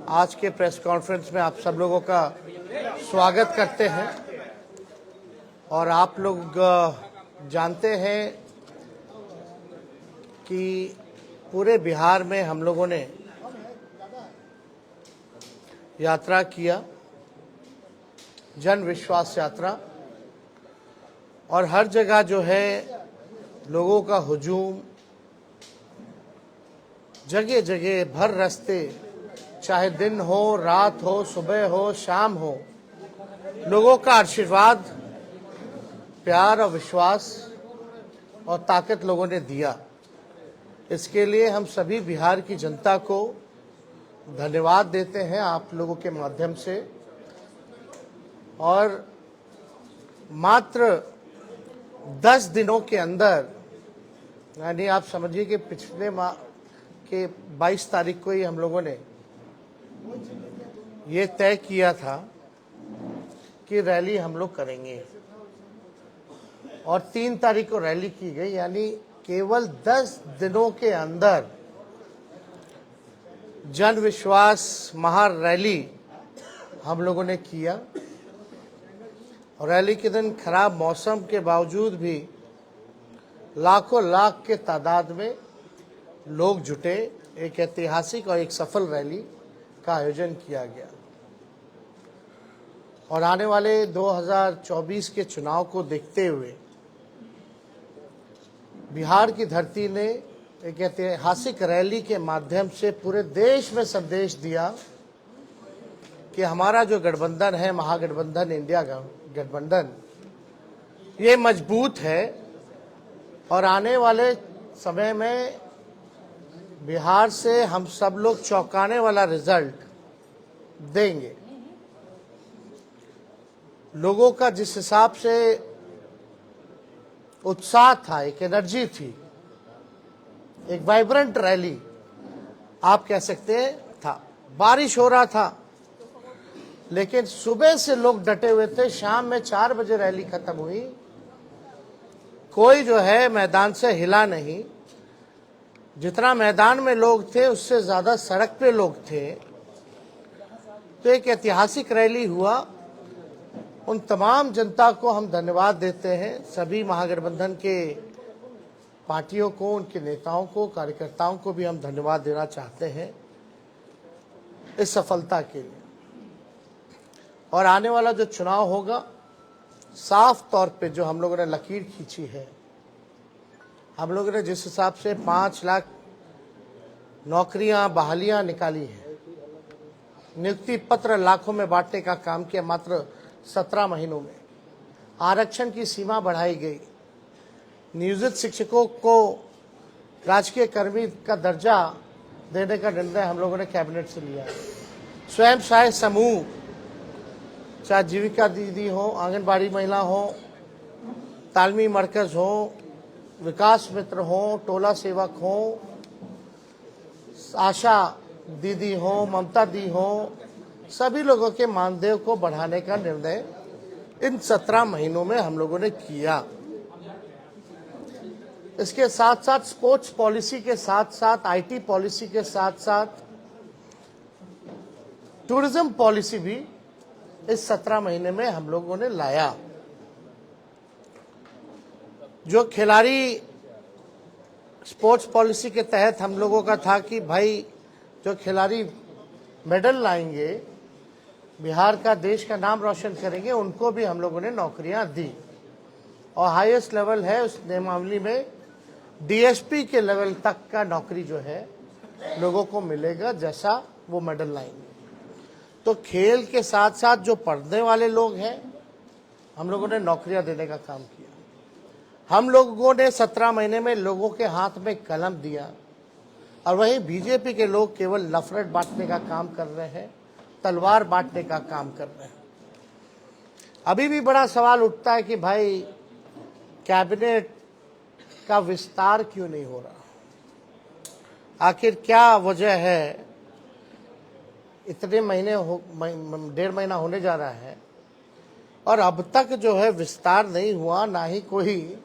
आज के press conference में आप सब लोगों का स्वागत करते हैं। और आप लोग जानते हैं कि पूरे बिहार में हम लोगों ने यात्रा किया, जन विश्वास यात्रा, और हर जगह जो है लोगों का हुजूम, जगह जगह भर रास्ते, चाहे दिन हो, रात हो, सुबह हो, शाम हो, लोगों का आशीर्वाद, प्यार और विश्वास और ताकत लोगों ने दिया। इसके लिए हम सभी बिहार की जनता को धन्यवाद देते हैं आप लोगों के माध्यम से। और मात्र 10 दिनों के अंदर, यानी आप समझिए कि पिछले माह के 22 तारीख को ही हम लोगों ने ये तय किया था कि रैली हम लोग करेंगे, और 3 तारीख को रैली की गई। यानी केवल 10 दिनों के अंदर जन विश्वास महा रैली हम लोगों ने किया। और रैली के दिन खराब मौसम के बावजूद भी लाखों लाख के तादाद में लोग जुटे। एक ऐतिहासिक और एक सफल रैली का आयोजन किया गया। और आने वाले 2024 के चुनाव को देखते हुए बिहार की धरती ने एक ऐतिहासिक रैली के माध्यम से पूरे देश में संदेश दिया कि हमारा जो गठबंधन है, महागठबंधन, इंडिया गठबंधन, ये मजबूत है और आने वाले समय में बिहार से हम सब लोग चौंकाने वाला रिजल्ट देंगे। लोगों का जिस हिसाब से उत्साह था, एक एनर्जी थी, एक वाइब्रेंट रैली आप कह सकते हैं था। बारिश हो रहा था लेकिन सुबह से लोग डटे हुए थे। शाम में 4 बजे रैली खत्म हुई। कोई जो है मैदान से हिला नहीं। जितना मैदान में लोग थे उससे ज्यादा सड़क पे लोग थे। तो एक ऐतिहासिक रैली हुआ। उन तमाम जनता को हम धन्यवाद देते हैं, सभी महागठबंधन के पार्टियों को, उनके नेताओं को, कार्यकर्ताओं को भी हम धन्यवाद देना चाहते हैं इस सफलता के लिए। और आने वाला जो चुनाव होगा, साफ तौर पे जो हम लोगों ने लकीर खींची है, हम लोगों ने जिस हिसाब से 5 लाख नौकरियां, बहालियां निकाली हैं, नियुक्ति पत्र लाखों में बांटने का काम किया मात्र 17 महीनों में, आरक्षण की सीमा बढ़ाई गई, नियोजित शिक्षकों को राजकीय कर्मी का दर्जा देने का निर्णय हम लोगों ने कैबिनेट से लिया है। स्वयं सहायक समूह, चाहे जीविका दीदी हो, आंगनबाड़ी महिला हो, तालमी मरकज हो, विकास मित्र हो, टोला सेवक हो, आशा दीदी हो, ममता दी हो, सभी लोगों के मानदेय को बढ़ाने का निर्णय इन 17 महीनों में हम लोगों ने किया। इसके साथ साथ स्पोर्ट्स पॉलिसी के साथ साथ, आईटी पॉलिसी के साथ साथ टूरिज्म पॉलिसी भी इस 17 महीने में हम लोगों ने लाया। जो खिलाड़ी स्पोर्ट्स पॉलिसी के तहत हम लोगों का था कि भाई जो खिलाड़ी मेडल लाएंगे, बिहार का, देश का नाम रोशन करेंगे, उनको भी हम लोगों ने नौकरियां दी। और हाईएस्ट लेवल है उस नियमावली में, डीएसपी के लेवल तक का नौकरी जो है लोगों को मिलेगा जैसा वो मेडल लाएंगे। तो खेल के साथ साथ जो पढ़ने वाले लोग हैं, हम लोगों ने नौकरियां देने का काम किया। हम लोगों ने 17 महीने में लोगों के हाथ में कलम दिया। और वहीं बीजेपी के लोग केवल नफरत बांटने का काम कर रहे हैं, तलवार बांटने का काम कर रहे हैं। अभी भी बड़ा सवाल उठता है कि भाई कैबिनेट का विस्तार क्यों नहीं हो रहा, आखिर क्या वजह है। इतने महीने 1.5 महीना होने जा रहा है और अब तक जो है विस्तार नहीं हुआ, ना ही कोई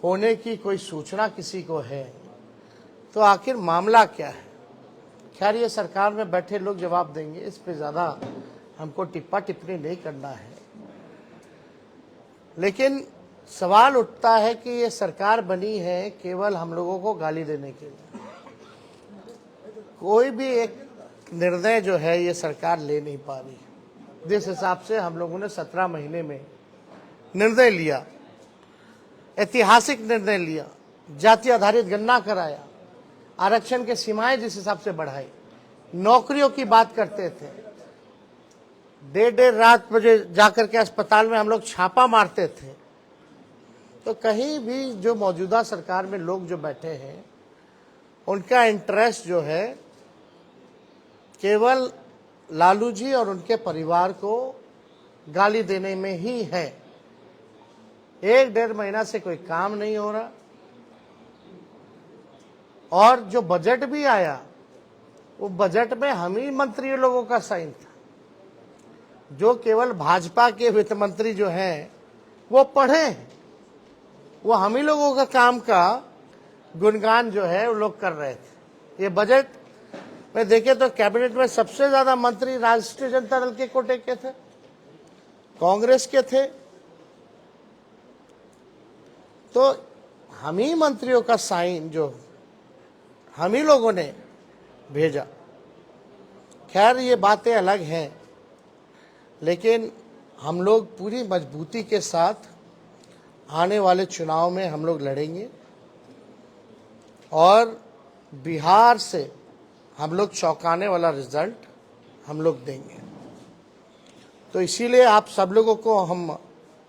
होने की कोई सूचना किसी को है। तो आखिर मामला क्या है, खैर ये सरकार में बैठे लोग जवाब देंगे, इस पे ज़्यादा हमको टिप्पणी नहीं करना है। लेकिन सवाल उठता है कि ये सरकार बनी है केवल हम लोगों को गाली देने के लिए। कोई भी एक निर्णय जो है ये सरकार ले नहीं पा रही। जिस हिसाब से हम लोगों ने 17 महीने में निर्णय लिया, ऐतिहासिक निर्णय लिया, जाति आधारित गणना कराया, आरक्षण के सीमाएं जिस हिसाब से बढ़ाई, नौकरियों की बात करते थे, देर रात बजे जाकर के अस्पताल में हम लोग छापा मारते थे, तो कहीं भी जो मौजूदा सरकार में लोग जो बैठे हैं उनका इंटरेस्ट जो है केवल लालू जी और उनके परिवार को गाली देने में ही है। 1-1.5 महीना से कोई काम नहीं हो रहा, और जो बजट भी आया वो बजट में हम ही मंत्री लोगों का साइन था। जो केवल भाजपा के वित्त मंत्री जो हैं वो पढ़े हैं, वो हम ही लोगों का काम का गुणगान जो है वो लोग कर रहे थे। ये बजट में देखे तो कैबिनेट में सबसे ज्यादा मंत्री राष्ट्रीय जनता दल के कोटे के थे, कांग्रेस के थे, तो हम ही मंत्रियों का साइन जो हम ही लोगों ने भेजा। खैर ये बातें अलग हैं, लेकिन हम लोग पूरी मजबूती के साथ आने वाले चुनाव में हम लोग लड़ेंगे और बिहार से हम लोग चौंकाने वाला रिजल्ट हम लोग देंगे। तो इसीलिए आप सब लोगों को हम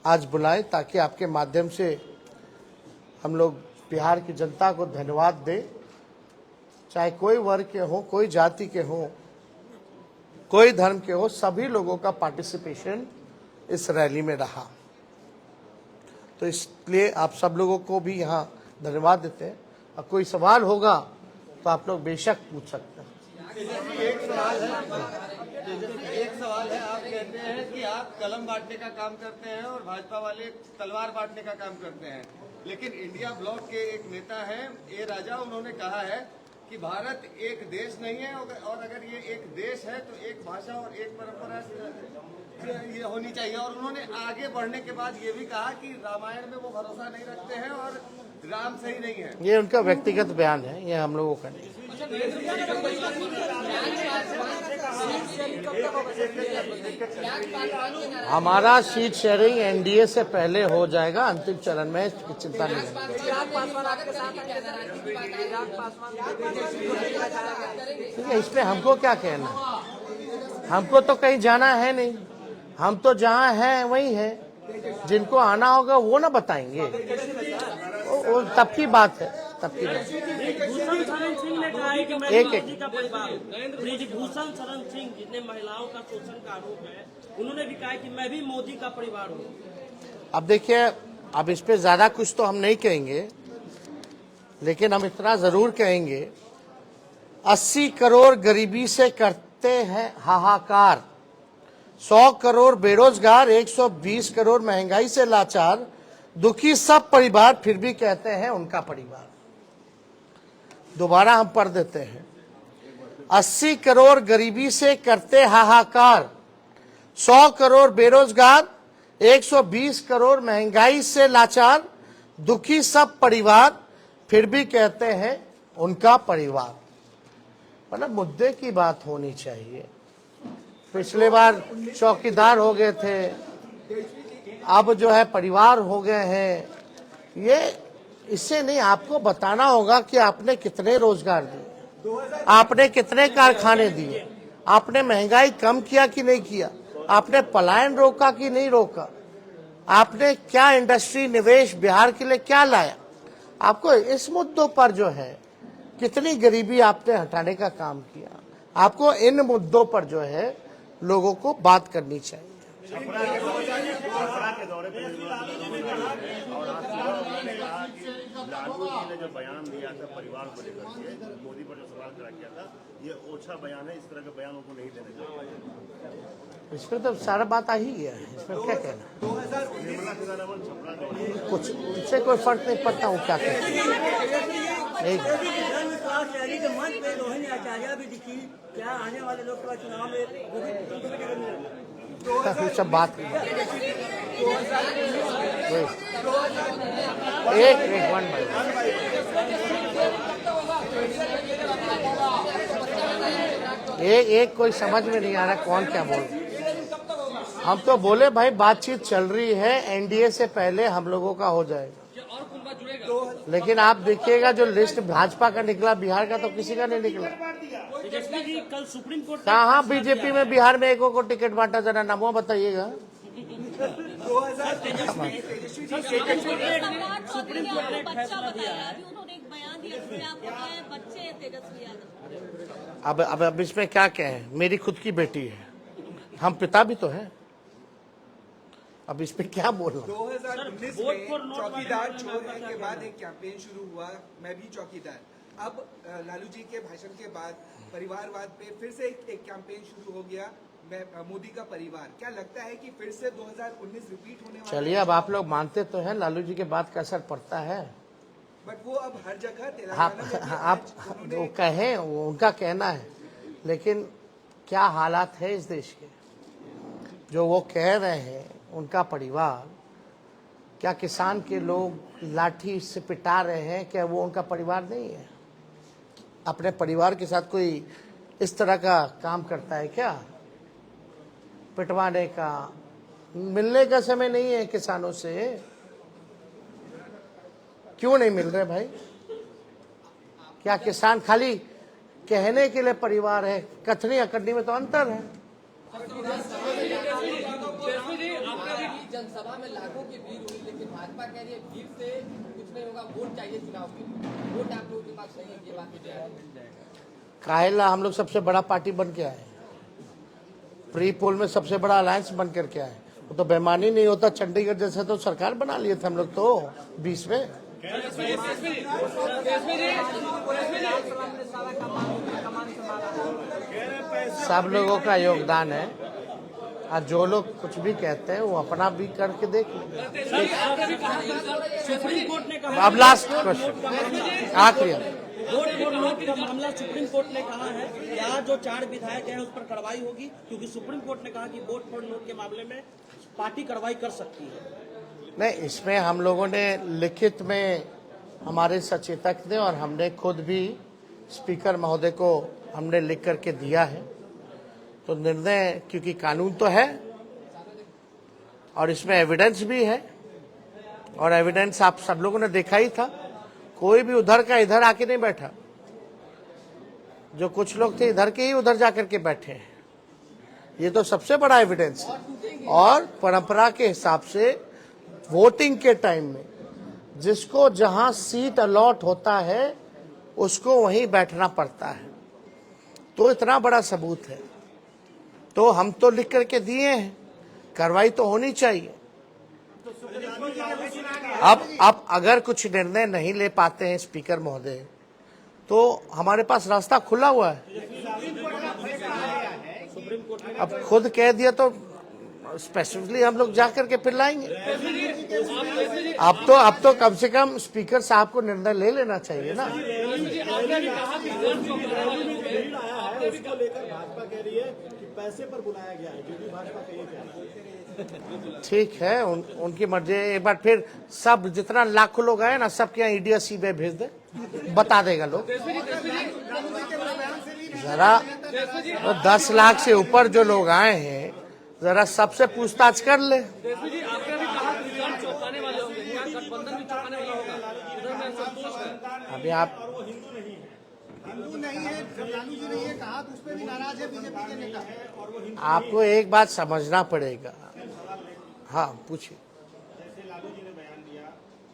आज बुलाएं ताकि आपके माध्यम से हम लोग बिहार की जनता को धन्यवाद दें। चाहे कोई वर्ग के हो, कोई जाति के हो, कोई धर्म के हो, सभी लोगों का पार्टिसिपेशन इस रैली में रहा। तो इसलिए आप सब लोगों को भी यहाँ धन्यवाद देते हैं। और कोई सवाल होगा तो आप लोग बेशक पूछ सकते हैं। एक सवाल है, आप कहते हैं कि आप कलम बांटने का काम करते हैं और भाजपा वाले तलवार बांटने का काम करते हैं, लेकिन इंडिया ब्लॉक के एक नेता हैं ए राजा, उन्होंने कहा है कि भारत एक देश नहीं है और अगर ये एक देश है तो एक भाषा और एक परंपरा ये होनी चाहिए। और उन्होंने आगे बढ़ने के बाद ये भी कहा कि रामायण में वो भरोसा नहीं रखते हैं और राम सही नहीं है। ये उनका व्यक्तिगत बयान है, ये हम लोगों का नहीं। हमारा सीट शेयरिंग एनडीए से पहले हो जाएगा, अंतिम चरण में चिंता नहीं है। इस पे हमको क्या कहना, हमको तो कहीं जाना है नहीं, हम तो जहाँ हैं वही हैं। जिनको आना होगा वो ना बताएंगे, वो तब की बात है, तब की बात। भूषण शरण सिंह ने कहा है कि मैं मोदी का परिवार हूँ। भूषण शरण सिंह जितने महिलाओं का शोषण का आरोप है, उन्होंने भी कहा कि मैं भी मोदी का परिवार हूँ। अब देखिए, अब इस पे ज्यादा कुछ तो हम नहीं कहेंगे, लेकिन हम इतना जरूर कहेंगे 80 करोड़ गरीबी से करते हैं हाहाकार, 100 करोड़ बेरोजगार, 120 करोड़ महंगाई से लाचार, दुखी सब परिवार फिर भी कहते हैं उनका परिवार। दोबारा हम पढ़ देते हैं, 80 करोड़ गरीबी से करते हाहाकार, 100 करोड़ बेरोजगार, 120 करोड़ महंगाई से लाचार, दुखी सब परिवार फिर भी कहते हैं उनका परिवार। मतलब मुद्दे की बात होनी चाहिए। पिछले बार चौकीदार हो गए थे, अब जो है परिवार हो गए हैं। ये इससे नहीं, आपको बताना होगा कि आपने कितने रोजगार दिए, आपने कितने कारखाने दिए, आपने महंगाई कम किया कि नहीं किया, आपने पलायन रोका कि नहीं रोका, आपने क्या इंडस्ट्री निवेश बिहार के लिए क्या लाया। आपको इस मुद्दों पर जो है कितनी गरीबी आपने हटाने का काम किया, आपको इन मुद्दों पर जो है लोगों को बात करनी चाहिए। लालू जी ने जो बयान दिया था परिवार को लेकर के, मोदी पर जो सवाल खड़ा किया था, ये ओछा बयान है, इस तरह के बयान उनको नहीं देने चाहिए। इस पर तो सारा बात आ ही गया है, इसमें क्या कहना। निर्मला सीतारमण छपरा कुछ इससे कोई फर्क नहीं पड़ता हूँ क्या कहना। जन विश्वास रैली के मंच पे रोहिणी आचार्य भी दिखी। क्या आने वाले लोकसभा चुनाव में वो भी टिकट मिलेगा? सब बात एक एक वन एक कोई समझ में नहीं आ रहा कौन क्या बोल रहा है। हम तो बोले भाई बातचीत चल रही है, एनडीए से पहले हम लोगों का हो जाएगा, लेकिन आप देखिएगा जो लिस्ट भाजपा का निकला, बिहार का तो किसी का नहीं निकला। तेजस्वी जी कल सुप्रीम कोर्ट कहाँ बीजेपी में बिहार में एको को टिकट बांटा, जरा नामों बताइएगा। सुप्रीम कोर्ट ने एक फैसला दिया है। अभी उन्होंने एक बयान दिया जिसमें आपको कहा है बच्चे हैं तेजस्वी यादव। अब इसमें क्या कहें, मेरी खुद की बेटी है, हम पिता भी तो हैं, अब इस पे क्या बोलना। 2019 में चौकीदार चोर है के बाद एक कैंपेन शुरू हुआ, मैं भी चौकीदार। अब लालू जी के भाषण के बाद परिवारवाद पे फिर से एक कैंपेन शुरू हो गया, मैं मोदी का परिवार। क्या लगता है कि फिर से 2019 रिपीट होने वाला है? चलिए अब आप लोग मानते तो हैं लालू जी के बात का असर पड़ता है, बट वो अब हर जगह आप वो कहें, वो उनका कहना है, लेकिन क्या हालात है इस देश के, जो वो कह रहे हैं उनका परिवार, क्या किसान के लोग लाठी से पिटा रहे हैं, क्या वो उनका परिवार नहीं है? अपने परिवार के साथ कोई इस तरह का काम करता है क्या, पिटवाने का? मिलने का समय नहीं है किसानों से, क्यों नहीं मिल रहे भाई? क्या किसान खाली कहने के लिए परिवार है? कथनी अकड़नी में तो अंतर है। जनसभा में लाखों की भीड़ हुई, लेकिन भाजपा कह रही है भीड़ से कुछ नहीं होगा, वोट चाहिए चुनाव के लिए। वोट आप लोगों के पास नहीं है, ये बात मिल जाएगा। काहेला हम लोग सबसे बड़ा पार्टी बन के आए, प्री पोल में सबसे बड़ा अलायंस बन करके आए। वो तो बेमानी नहीं होता, चंडीगढ़ जैसे तो सरकार बना लिए थे हम लोग तो 20 में। सब लोगों का योगदान है, और जो लोग कुछ भी कहते हैं वो अपना भी करके देख लें। सुप्रीम कोर्ट ने कहा, अब लास्ट क्वेश्चन आखिरी, वोट फॉर नोट का मामला सुप्रीम कोर्ट ने कहा है कि आज जो 4 विधायक हैं उस पर कार्रवाई होगी, क्योंकि सुप्रीम कोर्ट ने कहा कि वोट फॉर नोट के मामले में पार्टी कार्रवाई कर सकती है। नहीं, इसमें हम लोगों ने लिखित में हमारे सचेतक ने और हमने खुद भी स्पीकर महोदय को हमने लिख करके दिया है, तो निर्णय, क्योंकि कानून तो है और इसमें एविडेंस भी है, और एविडेंस आप सब लोगों ने देखा ही था, कोई भी उधर का इधर आके नहीं बैठा, जो कुछ लोग थे इधर के ही उधर जाकर के बैठे हैं, ये तो सबसे बड़ा एविडेंस है। और परंपरा के हिसाब से वोटिंग के टाइम में जिसको जहां सीट अलॉट होता है उसको वहीं बैठना पड़ता है, तो इतना बड़ा सबूत है, तो हम तो लिख करके दिए हैं, कार्रवाई तो होनी चाहिए। अब अगर कुछ निर्णय नहीं ले पाते हैं स्पीकर महोदय, तो हमारे पास रास्ता खुला हुआ है। अब खुद कह दिया तो स्पेसिफिकली हम लोग जाकर के फिर लाएंगे। अब तो कम से कम स्पीकर साहब को निर्णय ले लेना चाहिए ना। उसको लेकर भाजपा कह रही है कि पैसे पर बुलाया गया है, जो भी भाजपा कह रही है। ठीक है, उनकी मर्जी। एक बार फिर सब जितना लाखों लोग आए ना, सबके यहाँ ईडी सीबीआई भेज दे, बता देगा लोग। जरा तो 10 लाख से ऊपर जो लोग आए हैं, जरा सबसे पूछताछ कर ले। अभी आप हिंदू नहीं है, जब लालू जी ने ये कहा तो उस पर भी नाराज है बीजेपी के नेता। आपको एक बात समझना पड़ेगा। हाँ पूछिए। जैसे लालू जी ने बयान दिया,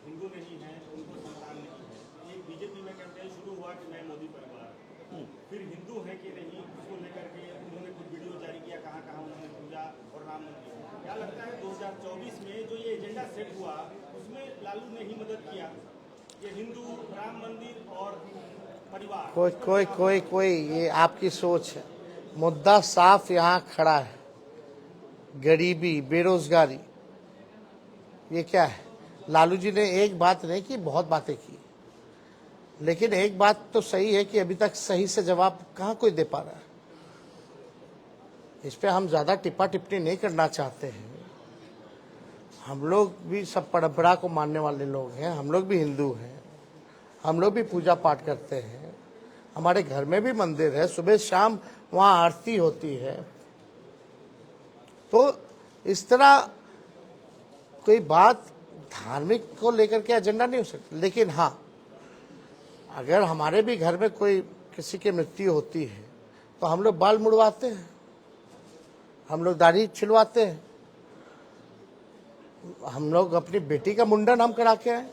हिंदू नहीं है, उनको संतान नहीं। एक बीजेपी में कैंपेन शुरू हुआ कि मैं मोदी परिवार, फिर हिंदू है कि नहीं, उसको लेकर के उन्होंने कुछ वीडियो जारी किया, कहाँ कहाँ उन्होंने पूजा और राम मंदिर। क्या लगता है 2024 में जो ये एजेंडा सेट हुआ उसमें लालू ने ही मदद किया, ये हिंदू, राम मंदिर और परिवार? कोई ये आपकी सोच है। मुद्दा साफ यहाँ खड़ा है, गरीबी, बेरोजगारी। ये क्या है? लालू जी ने एक बात नहीं की, बहुत बातें की। लेकिन एक बात तो सही है कि अभी तक सही से जवाब कहाँ कोई दे पा रहा है। इस पे हम ज़्यादा टिप्पा टिप्पणी नहीं करना चाहते हैं। हम लोग भी सब परंपरा को मानने वाले लोग हैं, हम लोग भी हिंदू हैं, हम लोग भी पूजा पाठ करते हैं, हमारे घर में भी मंदिर है, सुबह शाम वहाँ आरती होती है। तो इस तरह कोई बात धार्मिक को लेकर के एजेंडा नहीं हो सकती। लेकिन हाँ, अगर हमारे भी घर में कोई किसी की मृत्यु होती है तो हम लोग बाल मुड़वाते हैं, हम लोग दाढ़ी छिलवाते हैं, हम लोग अपनी बेटी का मुंडन हम करा के आए,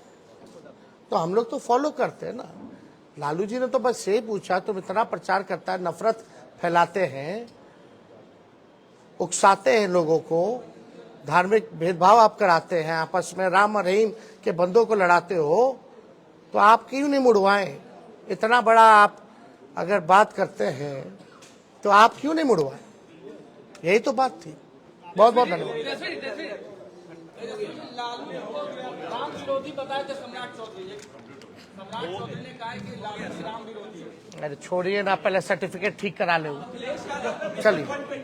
तो हम लोग तो फॉलो करते हैं ना। लालू जी ने तो बस यही पूछा, तुम इतना प्रचार करता है, नफरत फैलाते हैं, उकसाते हैं लोगों को, धार्मिक भेदभाव आप कराते हैं, आपस में राम और रहीम के बंदों को लड़ाते हो, तो आप क्यों नहीं मुड़वाएं? इतना बड़ा आप अगर बात करते हैं तो आप क्यों नहीं मुड़वाएं? यही तो बात थी। बहुत बहुत धन्यवाद। राम विरोधी बताए थे सम्राट चौधरी। सम्राट चौधरी ने कहा कि लालू जी राम विरोधी है। अरे छोड़िए ना, पहले सर्टिफिकेट ठीक करा ले, चलिए।